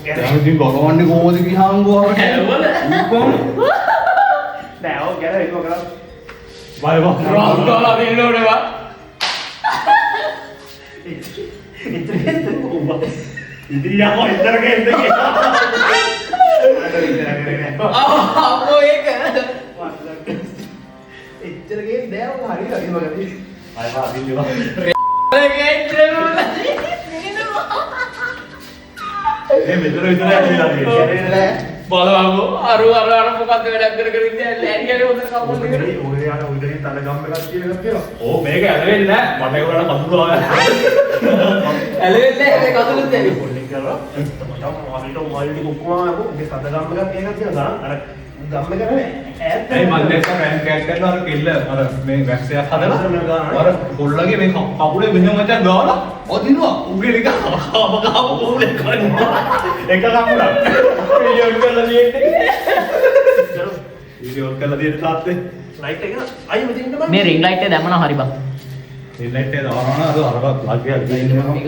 දැන් ඉතින් ගලවන්නේ කොහොමද කියහන්කෝ අපිට? නෑ ඔය ගැන ඒක කරා. රොස්ටෝලා දෙන්නෝනේ වා. ඉතිරියා ඉතර ගෙන්ද කියලා. අපෝ ඒක. ඉතර ගෙන් දැව හරි හරි මගදී. අය වාදිනවා. මේ මෙතන විතර ඇවිල්ලා තියෙන්නේ. බලවංගෝ අර මොකක්ද වැඩක් කර ඉන්නේ ලෑරියගේ උදේ කවුරුද ඔය යාර උදේ තන ගම් එකක් කියලා. ඕ මේක ඇලවෙන්නේ නැහැ මට ඒගොල්ලන්ට කඳුළු ආවා ඇලවෙන්නේ නැහැ මේ කඳුළුත් ඇවි පොල්ලින් කරලා මම මාළිට කොක්කම ආවෝ මේ තන ගම් එකක් එකක් කියලා අර ගම් එක නෙවෙයි ඈත් ඒ මන් දැක්ක රෑන් කෑට් කරලා අර කිල්ල අර මේ වැක්ස් එකක් හදලා අර පොල්ලගේ මේ කකුලේ මෙහෙම මචං ගාලා ඔදිනවා උගේ නිකන් කාම පොල්ලේ කරනවා එක කකුලක් වීඩියෝ කරලා තියෙන්නේ චලෝ වීඩියෝ කරලා තියෙන තාත්තේ ලයිට් එක අයිය මෙතන ඉන්න බෑ මේ රින් ලයිට් එක දැම්මම හරි බං ඉන්ලයිට් එක දානවා නම් අර ප්ලග් එකක් ගිහින් මේක